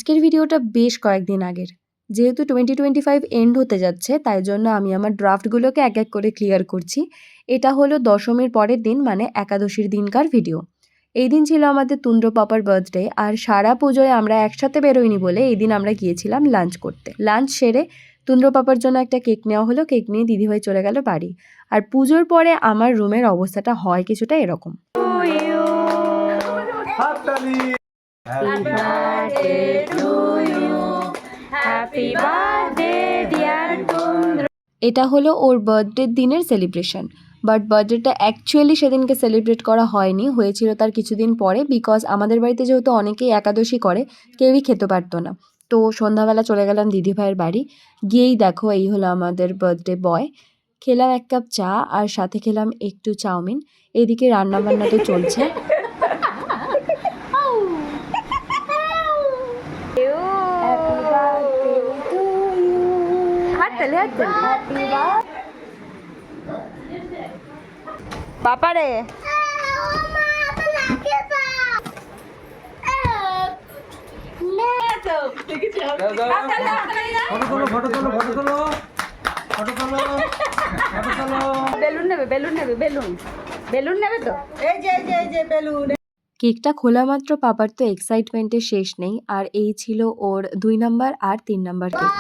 আজকের ভিডিওটা বেশ কয়েকদিন আগের। যেহেতু 2025 এন্ড হতে যাচ্ছে, তাই জন্য আমি আমার ড্রাফটগুলোকে এক এক করে ক্লিয়ার করছি। এটা হলো দশমীর পরের দিন, মানে একাদশীর দিনকার ভিডিও। এই দিন ছিল আমাদের তুন্দ্র পাপার বার্থডে, আর সারা পুজোয় আমরা একসাথে বেরোইনি বলে এই দিন আমরা গিয়েছিলাম লাঞ্চ করতে। লাঞ্চ সেরে তুন্দ্র পাপার জন্য একটা কেক নেওয়া হলো, কেক নিয়ে দিদিভাই চলে গেল বাড়ি। আর পুজোর পরে আমার রুমের অবস্থাটা হয় কিছুটা এরকম। এটা হলো ওর বার্থডে দিনের সেলিব্রেশন, বাট বার্থডেটা অ্যাকচুয়ালি সেদিনকে সেলিব্রেট করা হয়নি, হয়েছিল তার কিছুদিন পরে। বিকজ আমাদের বাড়িতে যেহেতু অনেকেই একাদশী করে, কেউই খেতে পারতো না। তো সন্ধ্যাবেলা চলে গেলাম দিদিভাইয়ের বাড়ি। গিয়েই দেখো এই হলো আমাদের বার্থডে বয়। খেলাম 1 কাপ চা, আর সাথে খেলাম একটু চাউমিন। এদিকে রান্নাবান্না তো চলছে। পাপারে বেলুন নেবে, বেলুন নেবে, বেলুন বেলুন নেবে তো। এই যে বেলুন। কেকটা খোলা মাত্র পাপার তো এক্সাইটমেন্টের শেষ নেই। আর এই ছিল ওর 2 নাম্বার আর 3 number cake.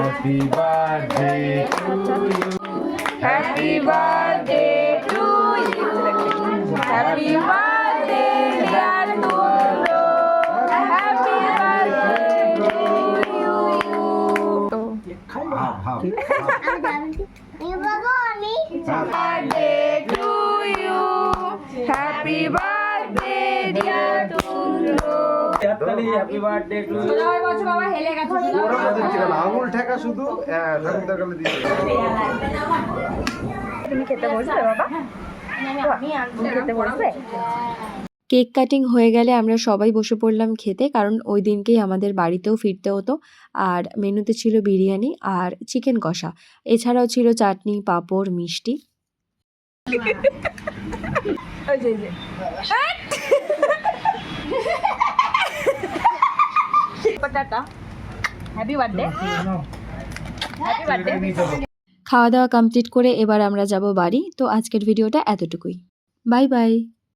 Happy birthday to you. Happy birthday to you. Happy birthday dear Tulu. Happy birthday to you. Birthday to you. Happy birthday dear Tulu. Happy birthday to you. বাবা হেলে গেছে। আঙুল ঠেকা শুধু ঠাকুরদার কাছে দিয়ে তুমি খেতে বসবে বাবা? আমি খেতে বসবে? কেক কাটিং হয়ে গেলে আমরা সবাই বসে পড়লাম খেতে, কারণ ওই দিনকেই আমাদের বাড়িতেও ফিরতে হতো। আর মেনুতে ছিল বিরিয়ানি আর চিকেন কষা, এছাড়াও ছিল চাটনি, পাঁপড়, মিষ্টি। Happy birthday. Happy birthday. খাওয়া দাওয়া কমপ্লিট করে এবার আমরা যাব বাড়ি। তো আজকের ভিডিওটা এতটুকুই। Bye bye.